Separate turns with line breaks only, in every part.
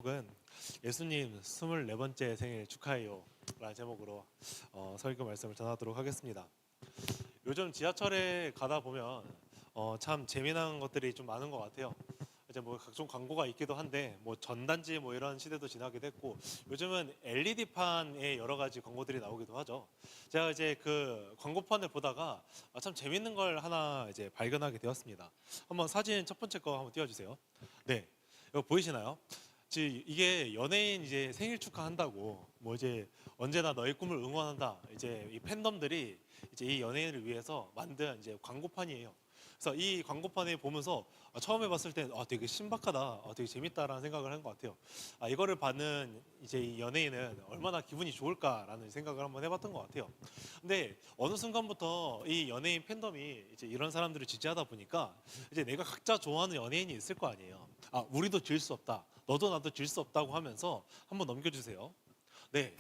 은 예수님 24번째 생일 축하해요 라는 제목으로 설교 말씀을 전하도록 하겠습니다. 요즘 지하철에 가다 보면 참 재미난 것들이 좀 많은 것 같아요. 이제 뭐 각종 광고가 있기도 한데 뭐 전단지 뭐 이런 시대도 지나기도 했고, 요즘은 LED판에 여러 가지 광고들이 나오기도 하죠. 제가 이제 그 광고판을 보다가 참 재밌는 걸 하나 이제 발견하게 되었습니다. 한번 사진 첫 번째 거 한번 띄워주세요. 네, 이거 보이시나요? 이게 연예인 이제 생일 축하한다고 뭐 이제 언제나 너의 꿈을 응원한다, 이제 이 팬덤들이 이제 이 연예인을 위해서 만든 이제 광고판이에요. 그래서 이 광고판에 보면서 처음에 봤을 때 되게 신박하다, 되게 재밌다라는 생각을 한 것 같아요. 이거를 받는 이제 이 연예인은 얼마나 기분이 좋을까라는 생각을 한번 해봤던 것 같아요. 근데 어느 순간부터 이 연예인 팬덤이 이제 이런 사람들을 지지하다 보니까 이제 내가 각자 좋아하는 연예인이 있을 거 아니에요. 우리도 질 수 없다, 너도 나도 질 수 없다고 하면서 한번 넘겨주세요. 네,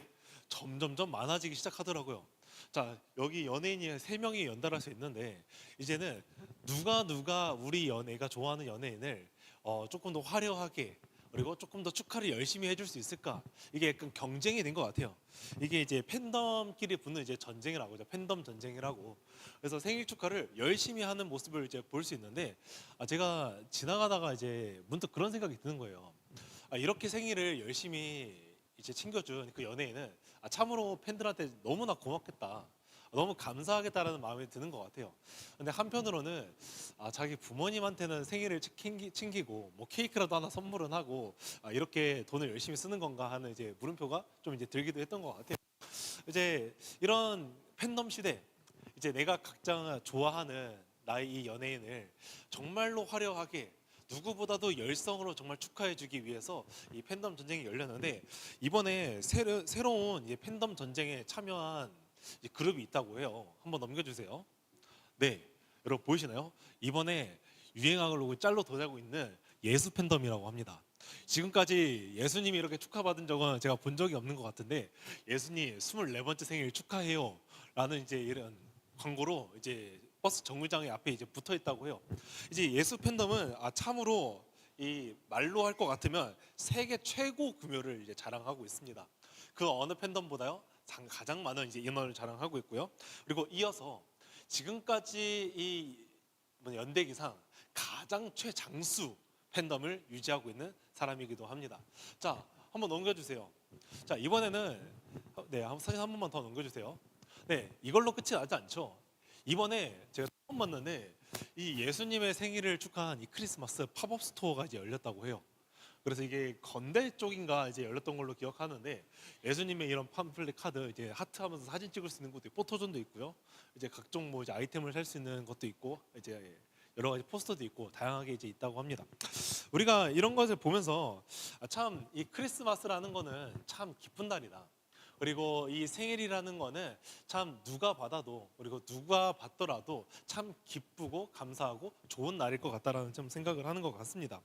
점점점 많아지기 시작하더라고요. 자, 여기 연예인이 3명이 연달아 서 있는데, 이제는 누가 우리 연예가 좋아하는 연예인을 조금 더 화려하게, 그리고 조금 더 축하를 열심히 해줄 수 있을까, 이게 약간 경쟁이 된 것 같아요. 이게 이제 팬덤끼리 붙는 이제 전쟁이라고 하죠. 팬덤 전쟁이라고. 그래서 생일 축하를 열심히 하는 모습을 이제 볼 수 있는데, 제가 지나가다가 이제 문득 그런 생각이 드는 거예요. 이렇게 생일을 열심히 이제 챙겨준 그 연예인은 참으로 팬들한테 너무나 고맙겠다, 너무 감사하겠다라는 마음이 드는 것 같아요. 근데 한편으로는 자기 부모님한테는 생일을 챙기고 뭐 케이크라도 하나 선물은 하고 이렇게 돈을 열심히 쓰는 건가 하는 이제 물음표가 좀 이제 들기도 했던 것 같아요. 이제 이런 팬덤 시대, 이제 내가 각자 좋아하는 나의 이 연예인을 정말로 화려하게, 누구보다도 열성으로 정말 축하해주기 위해서 이 팬덤 전쟁이 열렸는데, 이번에 새로운 이 팬덤 전쟁에 참여한 이 그룹이 있다고 해요. 한번 넘겨주세요. 네, 여러분 보이시나요? 이번에 유행하고 짤로 도자고 있는 예수 팬덤이라고 합니다. 지금까지 예수님이 이렇게 축하받은 적은 제가 본 적이 없는 것 같은데, 예수님 24번째 생일 축하해요 라는 이제 이런 광고로 이제 버스 정류장에 앞에 이제 붙어 있다고 해요. 이제 예수 팬덤은 참으로 이 말로 할 것 같으면 세계 최고 규모를 이제 자랑하고 있습니다. 그 어느 팬덤보다요 가장 많은 이제 인원을 자랑하고 있고요. 그리고 이어서 지금까지 이 연대기상 가장 최장수 팬덤을 유지하고 있는 사람이기도 합니다. 자, 한번 넘겨주세요. 자, 이번에는 사진 한 번만 더 넘겨주세요. 네, 이걸로 끝이 나지 않죠. 이번에 제가 처음 봤는데 이 예수님의 생일을 축하한 이 크리스마스 팝업 스토어가 이제 열렸다고 해요. 그래서 이게 건대 쪽인가 이제 열렸던 걸로 기억하는데, 예수님의 이런 팜플렛 카드 이제 하트하면서 사진 찍을 수 있는 것도 있고, 포토존도 있고요. 이제 각종 뭐 이제 아이템을 살 수 있는 것도 있고, 이제 여러 가지 포스터도 있고 다양하게 이제 있다고 합니다. 우리가 이런 것을 보면서 참 이 크리스마스라는 거는 참 기쁜 날이다, 그리고 이 생일이라는 거는 참 누가 받아도, 그리고 누가 받더라도 참 기쁘고 감사하고 좋은 날일 것 같다라는 좀 생각을 하는 것 같습니다.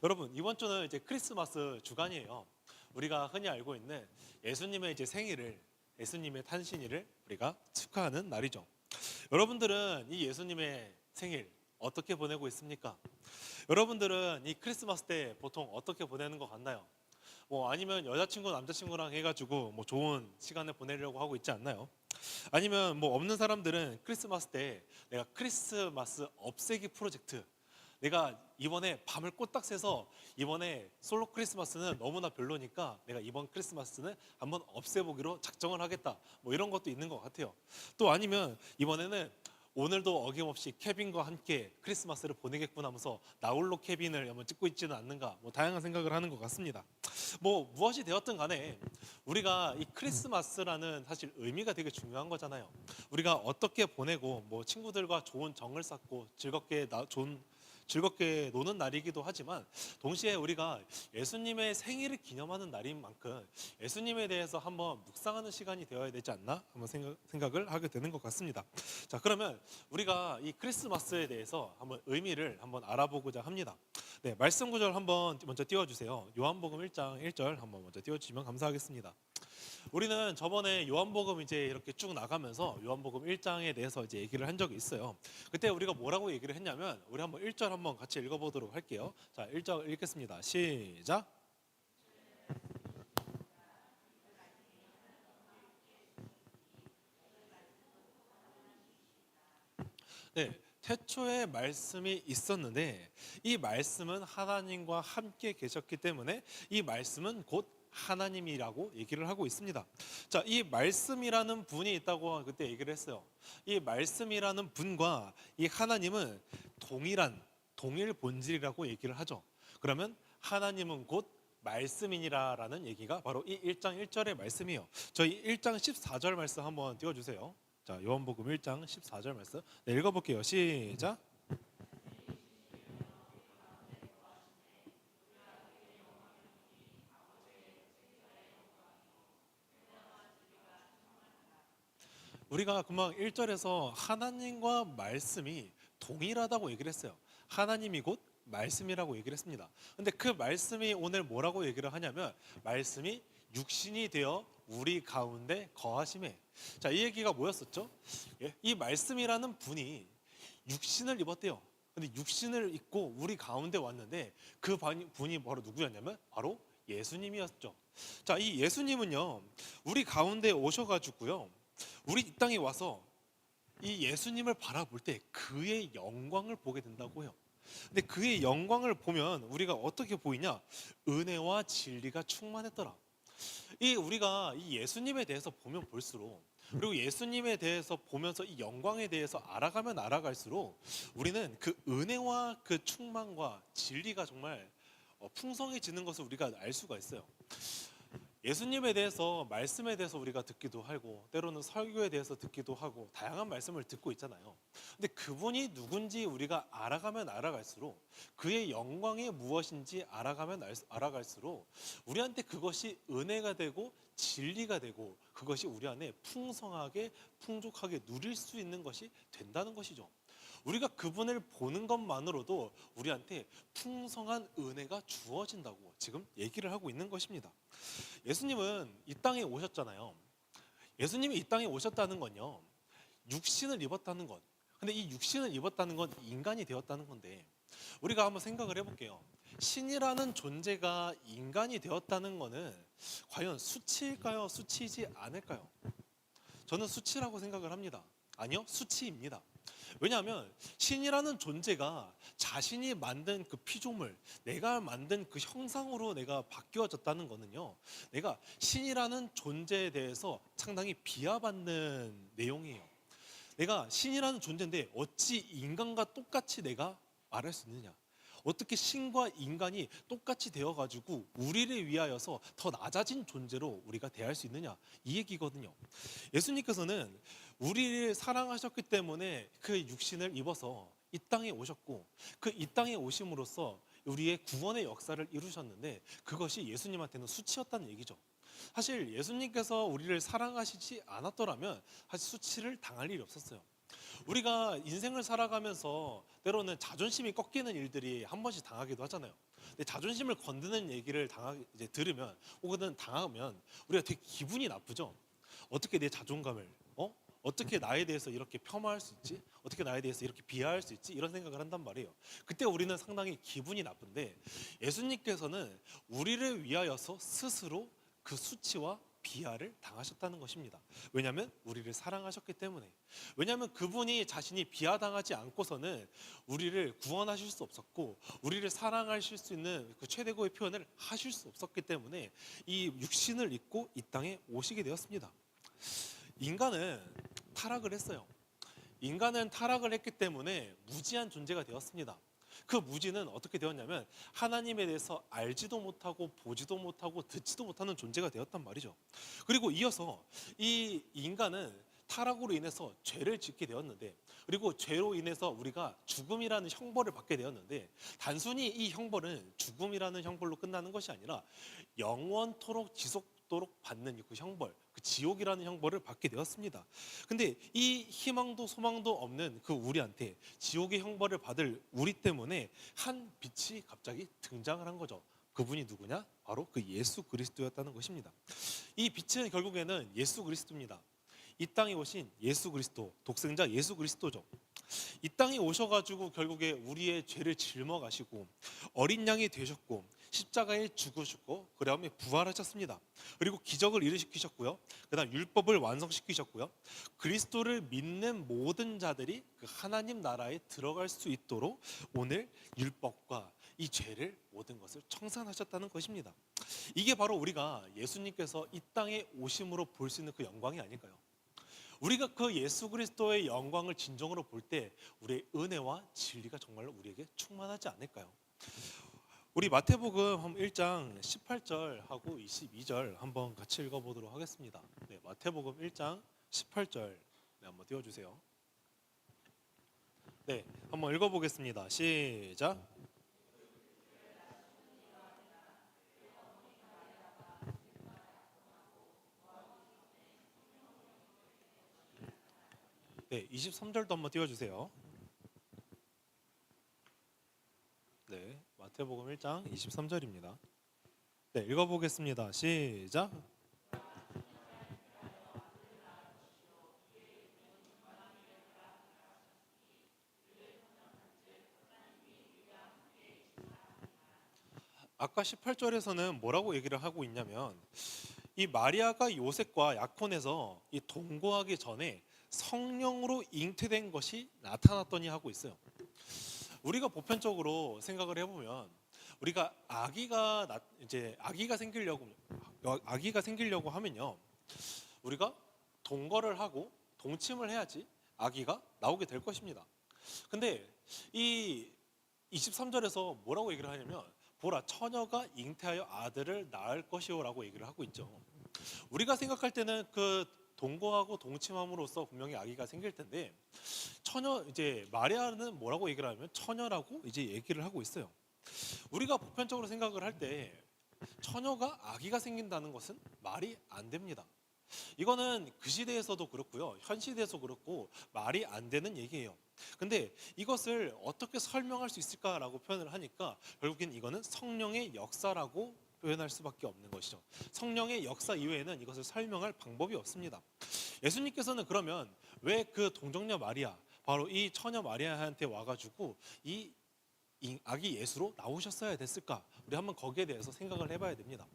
여러분, 이번 주는 이제 크리스마스 주간이에요. 우리가 흔히 알고 있는 예수님의 이제 생일을, 예수님의 탄신일을 우리가 축하하는 날이죠. 여러분들은 이 예수님의 생일 어떻게 보내고 있습니까? 여러분들은 이 크리스마스 때 보통 어떻게 보내는 것 같나요? 뭐 아니면 여자친구 남자친구랑 해가지고 뭐 좋은 시간을 보내려고 하고 있지 않나요? 아니면 뭐 없는 사람들은 크리스마스 때 내가 크리스마스 없애기 프로젝트, 내가 이번에 밤을 꼬딱 새서 이번에 솔로 크리스마스는 너무나 별로니까 내가 이번 크리스마스는 한번 없애보기로 작정을 하겠다, 뭐 이런 것도 있는 것 같아요. 또 아니면 이번에는 오늘도 어김없이 케빈과 함께 크리스마스를 보내겠구나 하면서 나홀로 케빈을 한번 찍고 있지는 않는가, 뭐 다양한 생각을 하는 것 같습니다. 뭐 무엇이 되었든 간에 우리가 이 크리스마스라는 사실 의미가 되게 중요한 거잖아요. 우리가 어떻게 보내고 뭐 친구들과 좋은 정을 쌓고 즐겁게 노는 날이기도 하지만, 동시에 우리가 예수님의 생일을 기념하는 날인 만큼 예수님에 대해서 한번 묵상하는 시간이 되어야 되지 않나 한번 생각을 하게 되는 것 같습니다. 자, 그러면 우리가 이 크리스마스에 대해서 한번 의미를 한번 알아보고자 합니다. 네, 말씀 구절 한번 먼저 띄워주세요. 요한복음 1장 1절 한번 먼저 띄워주시면 감사하겠습니다. 우리는 저번에 요한복음 이제 이렇게 쭉 나가면서 요한복음 1장에 대해서 이제 얘기를 한 적이 있어요. 그때 우리가 뭐라고 얘기를 했냐면, 우리 한번 1절 한번 같이 읽어보도록 할게요. 자, 1절 읽겠습니다. 시작. 네, 태초에 말씀이 있었는데 이 말씀은 하나님과 함께 계셨기 때문에 이 말씀은 곧 하나님이라고 얘기를 하고 있습니다. 자, 이 말씀이라는 분이 있다고 그때 얘기를 했어요. 이 말씀이라는 분과 이 하나님은 동일 본질이라고 얘기를 하죠. 그러면 하나님은 곧 말씀이니라라는 얘기가 바로 이 1장 1절의 말씀이에요. 저희 1장 14절 말씀 한번 띄워주세요. 자, 요한복음 1장 14절 말씀. 네, 읽어볼게요. 시작. 우리가 금방 1절에서 하나님과 말씀이 동일하다고 얘기를 했어요. 하나님이 곧 말씀이라고 얘기를 했습니다. 근데 그 말씀이 오늘 뭐라고 얘기를 하냐면 말씀이 육신이 되어 우리 가운데 거하심에. 자, 이 얘기가 뭐였었죠? 이 말씀이라는 분이 육신을 입었대요. 근데 육신을 입고 우리 가운데 왔는데 그 분이 바로 누구였냐면 바로 예수님이었죠. 자, 이 예수님은요 우리 가운데 오셔가지고요 우리 이 땅에 와서 이 예수님을 바라볼 때 그의 영광을 보게 된다고 해요. 근데 그의 영광을 보면 우리가 어떻게 보이냐? 은혜와 진리가 충만했더라. 이 우리가 이 예수님에 대해서 보면 볼수록 그리고 예수님에 대해서 보면서 이 영광에 대해서 알아가면 알아갈수록 우리는 그 은혜와 그 충만과 진리가 정말 풍성해지는 것을 우리가 알 수가 있어요. 예수님에 대해서 말씀에 대해서 우리가 듣기도 하고 때로는 설교에 대해서 듣기도 하고 다양한 말씀을 듣고 있잖아요. 근데 그분이 누군지 우리가 알아가면 알아갈수록 그의 영광이 무엇인지 알아가면 알아갈수록 우리한테 그것이 은혜가 되고 진리가 되고 그것이 우리 안에 풍성하게 풍족하게 누릴 수 있는 것이 된다는 것이죠. 우리가 그분을 보는 것만으로도 우리한테 풍성한 은혜가 주어진다고 지금 얘기를 하고 있는 것입니다. 예수님은 이 땅에 오셨잖아요. 예수님이 이 땅에 오셨다는 건요 육신을 입었다는 것. 근데 이 육신을 입었다는 건 인간이 되었다는 건데 우리가 한번 생각을 해볼게요. 신이라는 존재가 인간이 되었다는 거는 과연 수치일까요? 수치이지 않을까요? 저는 수치라고 생각을 합니다. 아니요, 수치입니다. 왜냐하면 신이라는 존재가 자신이 만든 그 피조물, 내가 만든 그 형상으로 내가 바뀌어졌다는 거는요 내가 신이라는 존재에 대해서 상당히 비하받는 내용이에요. 내가 신이라는 존재인데 어찌 인간과 똑같이 내가 말할 수 있느냐? 어떻게 신과 인간이 똑같이 되어가지고 우리를 위하여서 더 낮아진 존재로 우리가 대할 수 있느냐? 이 얘기거든요. 예수님께서는 우리를 사랑하셨기 때문에 그 육신을 입어서 이 땅에 오셨고 그 이 땅에 오심으로써 우리의 구원의 역사를 이루셨는데 그것이 예수님한테는 수치였다는 얘기죠. 사실 예수님께서 우리를 사랑하시지 않았더라면 사실 수치를 당할 일이 없었어요. 우리가 인생을 살아가면서 때로는 자존심이 꺾이는 일들이 한 번씩 당하기도 하잖아요. 근데 자존심을 건드는 얘기를 이제 들으면 혹은 당하면 우리가 되게 기분이 나쁘죠. 어떻게 내 자존감을 어떻게 나에 대해서 이렇게 폄하할 수 있지? 어떻게 나에 대해서 이렇게 비하할 수 있지? 이런 생각을 한단 말이에요. 그때 우리는 상당히 기분이 나쁜데 예수님께서는 우리를 위하여서 스스로 그 수치와 비하를 당하셨다는 것입니다. 왜냐하면 우리를 사랑하셨기 때문에. 왜냐하면 그분이 자신이 비하당하지 않고서는 우리를 구원하실 수 없었고 우리를 사랑하실 수 있는 그 최대고의 표현을 하실 수 없었기 때문에 이 육신을 입고 이 땅에 오시게 되었습니다. 인간은 타락을 했어요. 인간은 타락을 했기 때문에 무지한 존재가 되었습니다. 그 무지는 어떻게 되었냐면 하나님에 대해서 알지도 못하고 보지도 못하고 듣지도 못하는 존재가 되었단 말이죠. 그리고 이어서 이 인간은 타락으로 인해서 죄를 짓게 되었는데 그리고 죄로 인해서 우리가 죽음이라는 형벌을 받게 되었는데 단순히 이 형벌은 죽음이라는 형벌로 끝나는 것이 아니라 영원토록 지속토록 받는 그 형벌, 그 지옥이라는 형벌을 받게 되었습니다. 근데 이 희망도 소망도 없는 그 우리한테 지옥의 형벌을 받을 우리 때문에 한 빛이 갑자기 등장을 한 거죠. 그분이 누구냐? 바로 그 예수 그리스도였다는 것입니다. 이 빛은 결국에는 예수 그리스도입니다. 이 땅에 오신 예수 그리스도, 독생자 예수 그리스도죠. 이 땅에 오셔가지고 결국에 우리의 죄를 짊어가시고 어린 양이 되셨고 십자가에 죽으셨고 그 다음에 부활하셨습니다. 그리고 기적을 일으키셨고요. 그 다음 율법을 완성시키셨고요. 그리스도를 믿는 모든 자들이 그 하나님 나라에 들어갈 수 있도록 오늘 율법과 이 죄를 모든 것을 청산하셨다는 것입니다. 이게 바로 우리가 예수님께서 이 땅에 오심으로 볼 수 있는 그 영광이 아닐까요? 우리가 그 예수 그리스도의 영광을 진정으로 볼 때 우리의 은혜와 진리가 정말로 우리에게 충만하지 않을까요? 우리 마태복음 1장 18절하고 22절 한번 같이 읽어보도록 하겠습니다. 네, 마태복음 1장 18절 네, 한번 띄워주세요. 네, 한번 읽어보겠습니다. 시작. 네, 23절도 한번 띄워주세요. 네, 마태복음 1장 23절입니다. 네, 읽어보겠습니다. 시작. 아까 18절에서는 뭐라고 얘기를 하고 있냐면 이 마리아가 요셉과 약혼해서 이 동거하기 전에 성령으로 잉태된 것이 나타났더니 하고 있어요. 우리가 보편적으로 생각을 해보면 우리가 아기가 생기려고 하면요, 우리가 동거를 하고 동침을 해야지 아기가 나오게 될 것입니다. 근데 이 23절에서 뭐라고 얘기를 하냐면 보라 처녀가 잉태하여 아들을 낳을 것이요라고 얘기를 하고 있죠. 우리가 생각할 때는 그 동거하고 동침함으로써 분명히 아기가 생길 텐데 이제 마리아는 뭐라고 얘기를 하면 처녀라고 이제 얘기를 하고 있어요. 우리가 보편적으로 생각을 할 때 처녀가 아기가 생긴다는 것은 말이 안 됩니다. 이거는 그 시대에서도 그렇고요, 현 시대에서 그렇고 말이 안 되는 얘기예요. 근데 이것을 어떻게 설명할 수 있을까라고 표현을 하니까 결국엔 이거는 성령의 역사라고 표현할 수밖에 없는 것이죠. 성령의 역사 이외에는 이것을 설명할 방법이 없습니다. 예수님께서는 그러면 왜 그 동정녀 마리아, 바로 이 처녀 마리아한테 와가지고 이 아기 예수로 나오셨어야 됐을까? 우리 한번 거기에 대해서 생각을 해봐야 됩니다.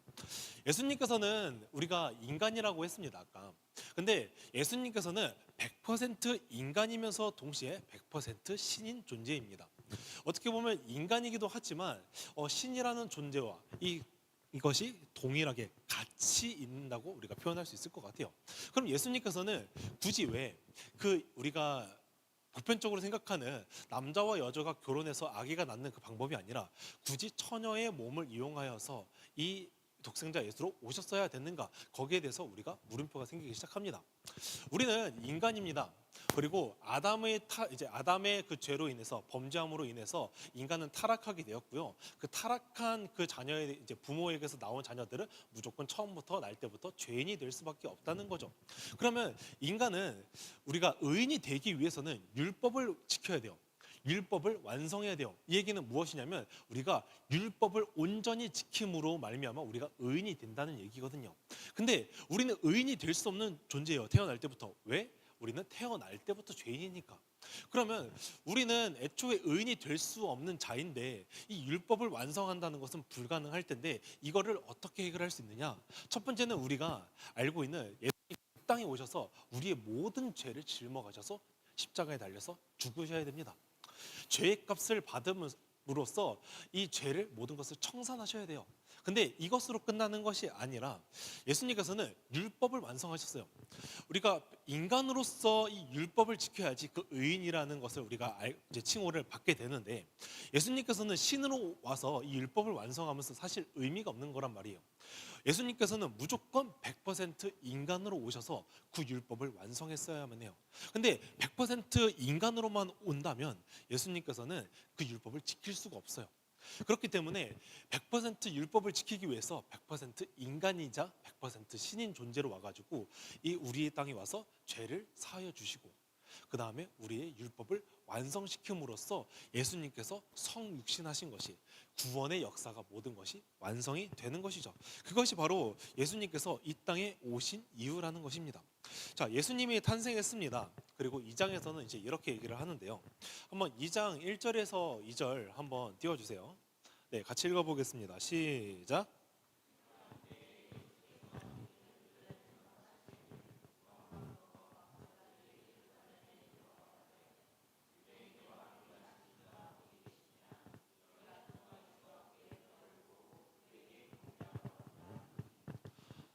예수님께서는 우리가 인간이라고 했습니다, 아까. 근데 예수님께서는 100% 인간이면서 동시에 100% 신인 존재입니다. 어떻게 보면 인간이기도 하지만 신이라는 존재와 이것이 동일하게 같이 있는다고 우리가 표현할 수 있을 것 같아요. 그럼 예수님께서는 굳이 왜 우리가 보편적으로 생각하는 남자와 여자가 결혼해서 아기가 낳는 그 방법이 아니라 굳이 처녀의 몸을 이용하여서 이 독생자 예수로 오셨어야 됐는가? 거기에 대해서 우리가 물음표가 생기기 시작합니다. 우리는 인간입니다. 그리고 아담의 그 죄로 인해서, 범죄함으로 인해서 인간은 타락하게 되었고요. 그 타락한 그 자녀의 이제 부모에게서 나온 자녀들은 무조건 처음부터 날 때부터 죄인이 될 수밖에 없다는 거죠. 그러면 인간은 우리가 의인이 되기 위해서는 율법을 지켜야 돼요. 율법을 완성해야 돼요. 이 얘기는 무엇이냐면 우리가 율법을 온전히 지킴으로 말미암아 우리가 의인이 된다는 얘기거든요. 근데 우리는 의인이 될 수 없는 존재예요. 태어날 때부터. 왜? 우리는 태어날 때부터 죄인이니까. 그러면 우리는 애초에 의인이 될 수 없는 자인데 이 율법을 완성한다는 것은 불가능할 텐데 이거를 어떻게 해결할 수 있느냐? 첫 번째는 우리가 알고 있는 예수님 땅에 오셔서 우리의 모든 죄를 짊어가셔서 십자가에 달려서 죽으셔야 됩니다. 죄의 값을 받음으로써 이 죄를 모든 것을 청산하셔야 돼요. 근데 이것으로 끝나는 것이 아니라 예수님께서는 율법을 완성하셨어요. 우리가 인간으로서 이 율법을 지켜야지 그 의인이라는 것을 우리가 이제 칭호를 받게 되는데 예수님께서는 신으로 와서 이 율법을 완성하면서 사실 의미가 없는 거란 말이에요. 예수님께서는 무조건 100% 인간으로 오셔서 그 율법을 완성했어야만 해요. 근데 100% 인간으로만 온다면 예수님께서는 그 율법을 지킬 수가 없어요. 그렇기 때문에 100% 율법을 지키기 위해서 100% 인간이자 100% 신인 존재로 와가지고 이 우리의 땅에 와서 죄를 사하여 주시고 그 다음에 우리의 율법을 완성시킴으로써 예수님께서 성육신하신 것이 구원의 역사가 모든 것이 완성이 되는 것이죠. 그것이 바로 예수님께서 이 땅에 오신 이유라는 것입니다. 자, 예수님이 탄생했습니다. 그리고 2장에서는 이제 이렇게 얘기를 하는데요. 한번 2장 1절에서 2절 한번 띄워주세요. 네, 같이 읽어보겠습니다. 시작.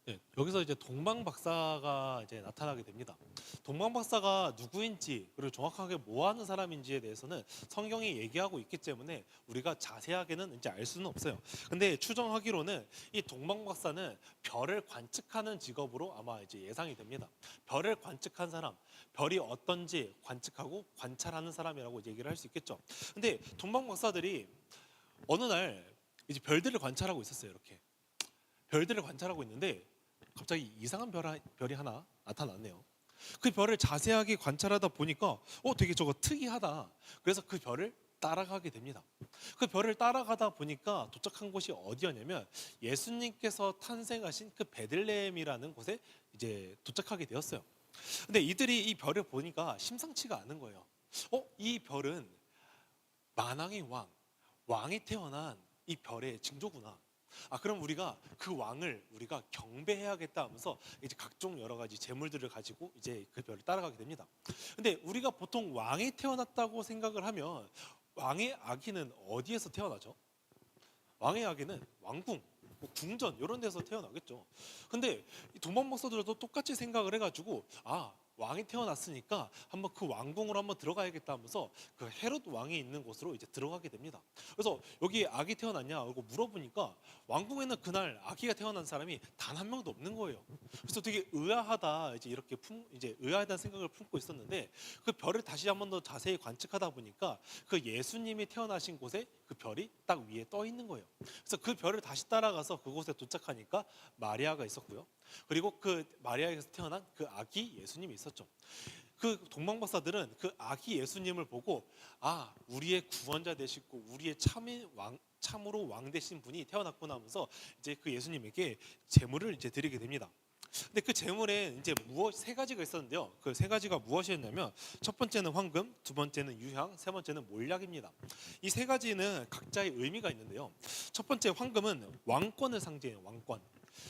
네, 여기서 이제 동방 박사가 이제 나타나게 됩니다. 동방 박사가 누구인지 그리고 정확하게 뭐 하는 사람인지에 대해서는 성경이 얘기하고 있기 때문에 우리가 자세하게는 이제 알 수는 없어요. 근데 추정하기로는 이 동방 박사는 별을 관측하는 직업으로 아마 이제 예상이 됩니다. 별을 관측한 사람, 별이 어떤지 관측하고 관찰하는 사람이라고 이제 얘기를 할 수 있겠죠. 근데 동방 박사들이 어느 날 이제 별들을 관찰하고 있었어요. 이렇게 별들을 관찰하고 있는데 갑자기 이상한 별이 하나 나타났네요. 그 별을 자세하게 관찰하다 보니까 되게 저거 특이하다. 그래서 그 별을 따라가게 됩니다. 그 별을 따라가다 보니까 도착한 곳이 어디였냐면 예수님께서 탄생하신 그 베들레헴이라는 곳에 이제 도착하게 되었어요. 근데 이들이 이 별을 보니까 심상치가 않은 거예요. 이 별은 만왕의 왕이 태어난 이 별의 징조구나. 그럼 우리가 그 왕을 우리가 경배해야겠다 하면서 이제 각종 여러 가지 재물들을 가지고 이제 그 별을 따라가게 됩니다. 근데 우리가 보통 왕이 태어났다고 생각을 하면 왕의 아기는 어디에서 태어나죠? 왕의 아기는 왕궁, 뭐 궁전 이런 데서 태어나겠죠. 근데 이 동방 박사들도 똑같이 생각을 해가지고 왕이 태어났으니까 한번 그 왕궁으로 한번 들어가야겠다 하면서 그 헤롯 왕이 있는 곳으로 이제 들어가게 됩니다. 그래서 여기 아기 태어났냐 하고 물어보니까 왕궁에는 그날 아기가 태어난 사람이 단 한 명도 없는 거예요. 그래서 되게 의아하다 이제 의아하다는 생각을 품고 있었는데 그 별을 다시 한번 더 자세히 관측하다 보니까 그 예수님이 태어나신 곳에 그 별이 딱 위에 떠 있는 거예요. 그래서 그 별을 다시 따라가서 그곳에 도착하니까 마리아가 있었고요. 그리고 그 마리아에서 태어난 그 아기 예수님이 있었죠. 그 동방 박사들은 그 아기 예수님을 보고 우리의 구원자 되시고 우리의 참으로 왕 되신 분이 태어났구나 하면서 이제 그 예수님에게 제물을 이제 드리게 됩니다. 근데 그 제물에 이제 세 가지가 있었는데요. 그 세 가지가 무엇이었냐면 첫 번째는 황금, 두 번째는 유향, 세 번째는 몰약입니다. 이 세 가지는 각자의 의미가 있는데요. 첫 번째 황금은 왕권을 상징해요. 왕권.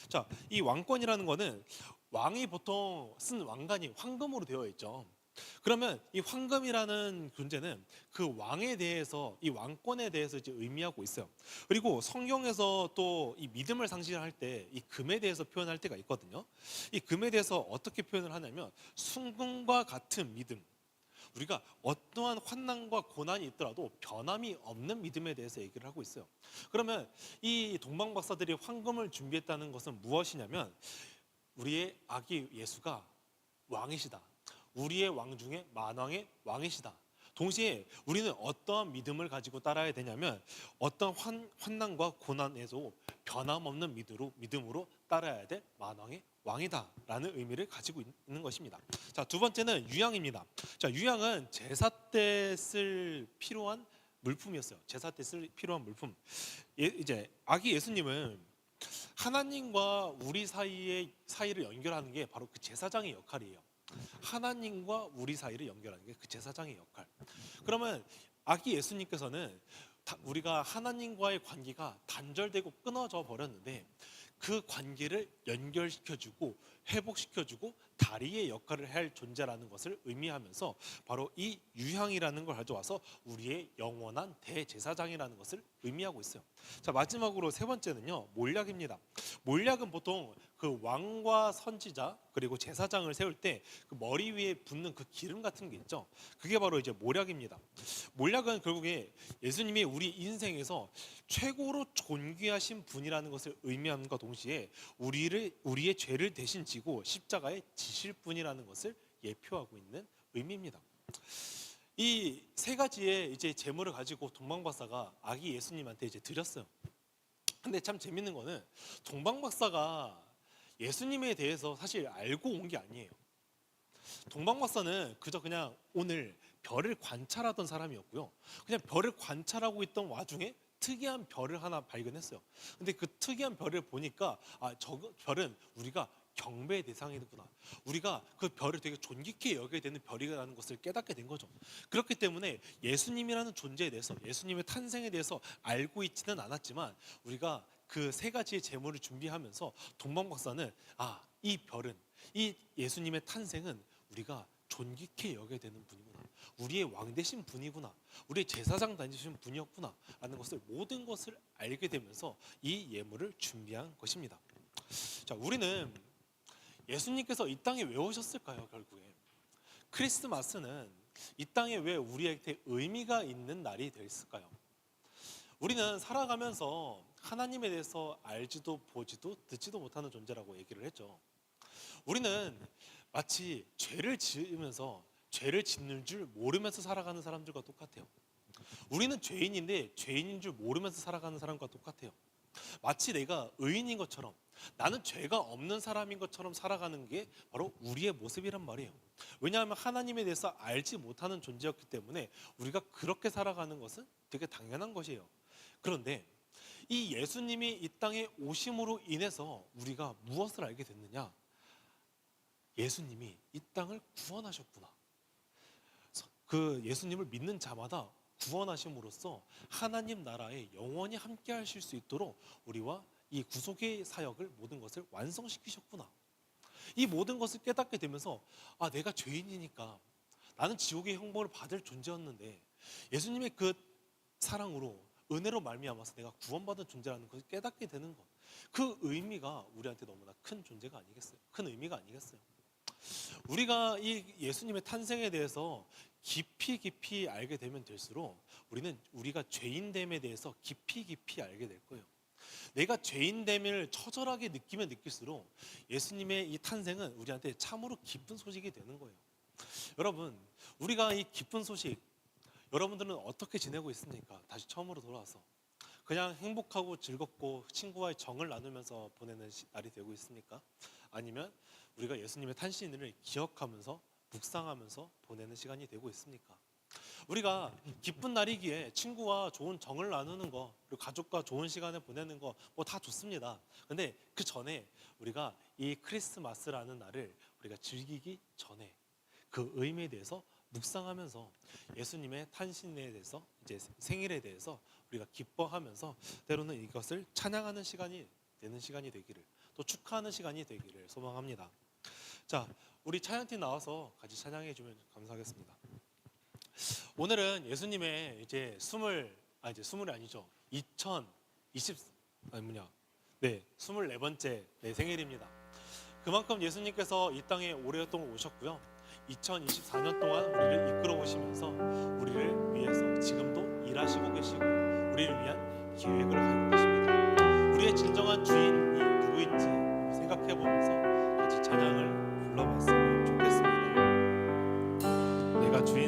자, 이 왕권이라는 거는 왕이 보통 쓴 왕관이 황금으로 되어 있죠. 그러면 이 황금이라는 존재는 그 왕에 대해서 이 왕권에 대해서 이제 의미하고 있어요. 그리고 성경에서 또 이 믿음을 상징할 때 이 금에 대해서 표현할 때가 있거든요. 이 금에 대해서 어떻게 표현을 하냐면 순금과 같은 믿음. 우리가 어떠한 환난과 고난이 있더라도 변함이 없는 믿음에 대해서 얘기를 하고 있어요. 그러면 이 동방 박사들이 황금을 준비했다는 것은 무엇이냐면 우리의 아기 예수가 왕이시다. 우리의 왕 중에 만왕의 왕이시다. 동시에 우리는 어떠한 믿음을 가지고 따라야 되냐면 어떤 환난과 고난에도 변함없는 믿음으로 따라야 될 만왕의 왕이다라는 의미를 가지고 있는 것입니다. 자, 두 번째는 유향입니다. 자, 유향은 제사 때 쓸 필요한 물품이었어요. 제사 때 쓸 필요한 물품. 이제 아기 예수님은 하나님과 우리 사이를 연결하는 게 바로 그 제사장의 역할이에요. 하나님과 우리 사이를 연결하는 게 그 제사장의 역할. 그러면 아기 예수님께서는 우리가 하나님과의 관계가 단절되고 끊어져 버렸는데 그 관계를 연결시켜주고 회복시켜주고 다리의 역할을 할 존재라는 것을 의미하면서 바로 이 유향이라는 걸 가져와서 우리의 영원한 대제사장이라는 것을 의미하고 있어요. 자, 마지막으로 세 번째는요, 몰약입니다. 몰약은 보통 그 왕과 선지자 그리고 제사장을 세울 때 그 머리 위에 붓는 그 기름 같은 게 있죠. 그게 바로 이제 몰약입니다. 몰약은 결국에 예수님이 우리 인생에서 최고로 존귀하신 분이라는 것을 의미함과 동시에 우리의 죄를 대신 지고 십자가에 지실 분이라는 것을 예표하고 있는 의미입니다. 이 세 가지의 이제 제물을 가지고 동방 박사가 아기 예수님한테 이제 드렸어요. 근데 참 재밌는 거는 동방 박사가 예수님에 대해서 사실 알고 온 게 아니에요. 동방 박사는 그냥 오늘 별을 관찰하던 사람이었고요. 그냥 별을 관찰하고 있던 와중에 특이한 별을 하나 발견했어요. 근데 그 특이한 별을 보니까 저 별은 우리가 경배의 대상이구나. 우리가 그 별을 되게 존귀케 여겨야 되는 별이라는 것을 깨닫게 된 거죠. 그렇기 때문에 예수님이라는 존재에 대해서, 예수님의 탄생에 대해서 알고 있지는 않았지만 우리가 그 세 가지의 제물을 준비하면서 동방 박사는 이 별은, 이 예수님의 탄생은 우리가 존귀케 여겨야 되는 분이구나, 우리의 왕 되신 분이구나, 우리의 제사장 다니신 분이었구나 라는 것을, 모든 것을 알게 되면서 이 예물을 준비한 것입니다. 자, 우리는 예수님께서 이 땅에 왜 오셨을까요? 결국에 크리스마스는 이 땅에 왜 우리에게 의미가 있는 날이 됐을까요? 우리는 살아가면서 하나님에 대해서 알지도 보지도 듣지도 못하는 존재라고 얘기를 했죠. 우리는 마치 죄를 지으면서 죄를 짓는 줄 모르면서 살아가는 사람들과 똑같아요. 우리는 죄인인데 죄인인 줄 모르면서 살아가는 사람과 똑같아요. 마치 내가 의인인 것처럼, 나는 죄가 없는 사람인 것처럼 살아가는 게 바로 우리의 모습이란 말이에요. 왜냐하면 하나님에 대해서 알지 못하는 존재였기 때문에 우리가 그렇게 살아가는 것은 되게 당연한 것이에요. 그런데 이 예수님이 이 땅에 오심으로 인해서 우리가 무엇을 알게 됐느냐? 예수님이 이 땅을 구원하셨구나. 그 예수님을 믿는 자마다 구원하심으로써 하나님 나라에 영원히 함께 하실 수 있도록 우리와 이 구속의 사역을, 모든 것을 완성시키셨구나. 이 모든 것을 깨닫게 되면서 내가 죄인이니까 나는 지옥의 형벌을 받을 존재였는데 예수님의 그 사랑으로, 은혜로 말미암아서 내가 구원받은 존재라는 것을 깨닫게 되는 것, 그 의미가 우리한테 너무나 큰 존재가 아니겠어요? 큰 의미가 아니겠어요? 우리가 이 예수님의 탄생에 대해서 깊이 알게 되면 될수록 우리는 우리가 죄인됨에 대해서 깊이 알게 될 거예요. 내가 죄인됨을 처절하게 느끼면 느낄수록 예수님의 이 탄생은 우리한테 참으로 기쁜 소식이 되는 거예요. 여러분, 우리가 이 기쁜 소식, 여러분들은 어떻게 지내고 있습니까? 다시 처음으로 돌아와서 그냥 행복하고 즐겁고 친구와의 정을 나누면서 보내는 날이 되고 있습니까? 아니면 우리가 예수님의 탄신일을 기억하면서 묵상하면서 보내는 시간이 되고 있습니까? 우리가 기쁜 날이기에 친구와 좋은 정을 나누는 거, 그리고 가족과 좋은 시간을 보내는 거 뭐 다 좋습니다. 근데 그 전에 우리가 이 크리스마스라는 날을 우리가 즐기기 전에 그 의미에 대해서 묵상하면서 예수님의 탄신에 대해서, 이제 생일에 대해서 우리가 기뻐하면서 때로는 이것을 찬양하는 시간이 되는 시간이 되기를, 또 축하하는 시간이 되기를 소망합니다. 자, 우리 찬양팀 나와서 같이 찬양해 주면 감사하겠습니다. 오늘은 예수님의 이제 스물이 아니죠. 24번째 생일입니다. 그만큼 예수님께서 이 땅에 오랫동안 오셨고요. 2024년 동안 우리를 이끌어 오시면서 우리를 위해서 지금도 일하시고 계시고 우리를 위한 계획을 가지고 계십니다. 우리의 진정한 주인이 누구인지 생각해 보면서 같이 찬양을 불러봤으면 좋겠습니다. 내가 주인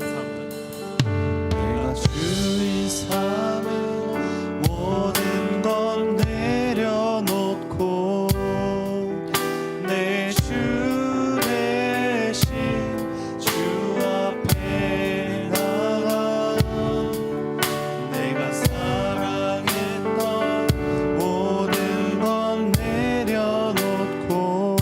삼은
모든 건 내려놓고 내 주 대신 주 앞에 나가 내가 사랑했던 모든 건 내려놓고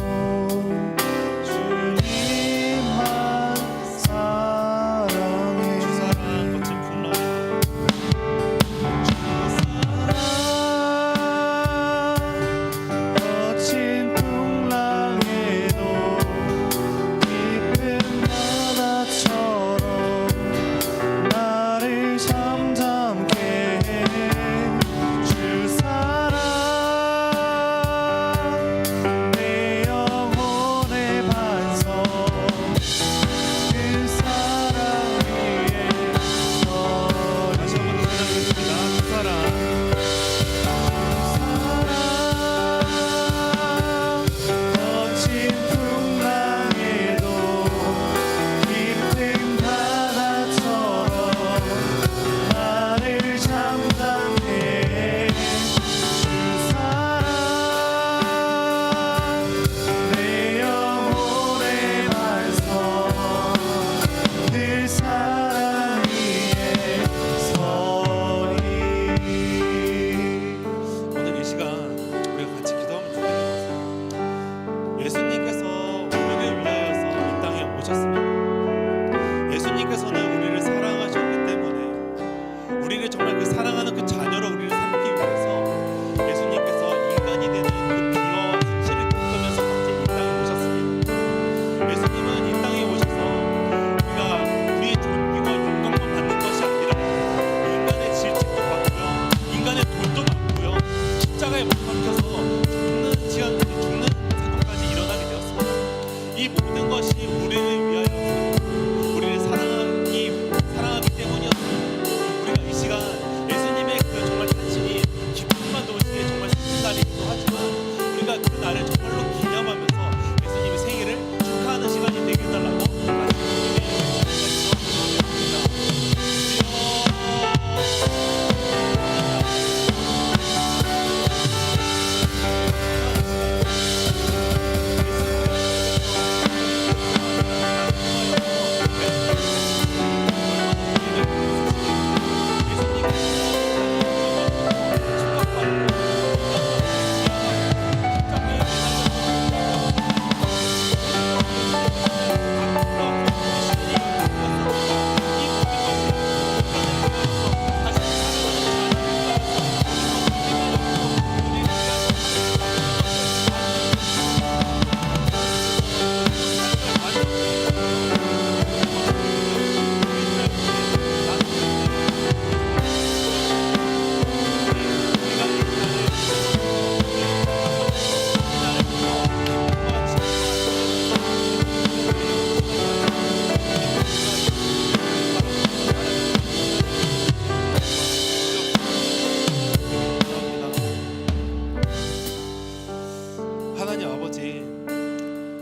하나님 아버지,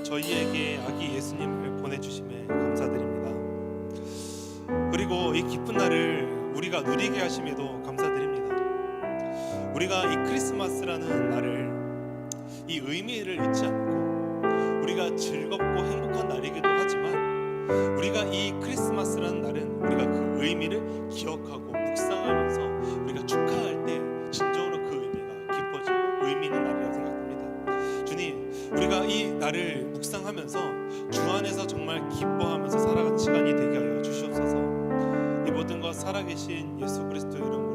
저희에게 아기 예수님을 보내주심에 감사드립니다. 그리고 이 기쁜 날을 우리가 누리게 하심에도 감사드립니다. 우리가 이 크리스마스라는 날을, 이 의미를 잊지 않고 우리가 즐겁고 행복한 날이기도 하지만, 우리가 이 크리스마스라는 날은 우리가 그 의미를 기억하고 묵상하면서 우리가 축하할 때 진정으로 그 의미가 깊어지고 의미 있는 날이라고 생각합니다. 주님, 우리가 이 날을 묵상하면서 주 안에서 정말 기뻐하면서 살아가는 시간이 되게 하여 주시옵소서. 이 모든 것 살아계신 예수 그리스도 이름으로